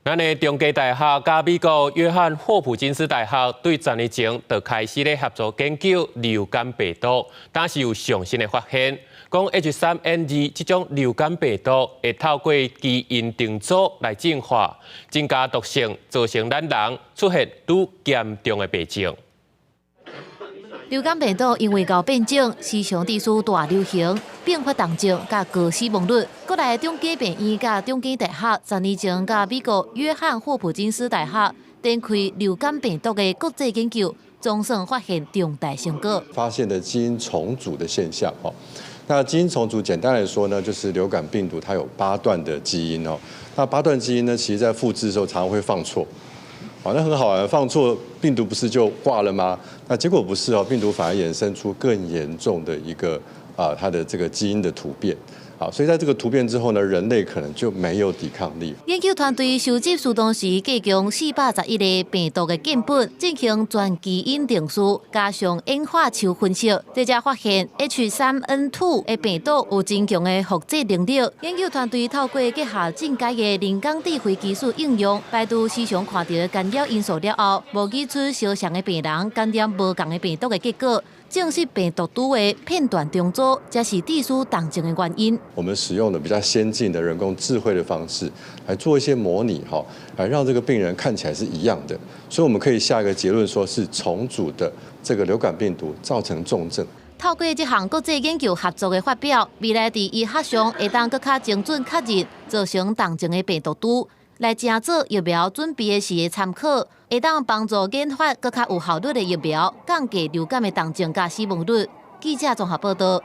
咱的中基大学甲美国约翰霍普金斯大学对10年前就开始咧合作研究流感病毒，但是有上新的发现，讲 H3N2 这种流感病毒会透过基因重组来进化，增加毒性，造成咱人出现愈严重的病症。 流感病毒因为高变种，时常致使大流行，并发重症甲高死亡率。国内中基病院甲中基大学10年前甲美国约翰霍普金斯大学展开流感病毒的国际研究，总算发现重大成果。发现的基因重组的现象哦，那基因重组简单来说呢，就是流感病毒它有8段的基因哦，那8段基因呢，其实在复制的时候常常会放错。 好，那很好玩，放错病毒不是就挂了吗？那结果不是哦，病毒反而衍生出更严重的一个它的这个基因的突变。好，所以在这个突变之后呢，人类可能就没有抵抗力。研究团队收集苏当时计用411个病毒的样本，进行全基因定序，加上演化球分析，这才发现 H3N2 的病毒有真强的复制能力。研究团队透过结合进阶的人工智慧技术应用，排除时常看到的干扰因素了后，模拟出相像的病人感染无同的病毒的结果。 证实病毒株的片段重组，才是致使重症的原因。我们使用了比较先进的人工智慧的方式来做一些模拟，来让这个病人看起来是一样的，所以我们可以下一个结论，说是重组的这个流感病毒造成重症。 透过这项国际研究合作的发表，未来在医学上会当更加精准确认造成重症的病毒株，来正做疫苗准备时的参考。 会当帮助研发更加有效率的疫苗，降低流感的重症甲死亡率。记者综合报道。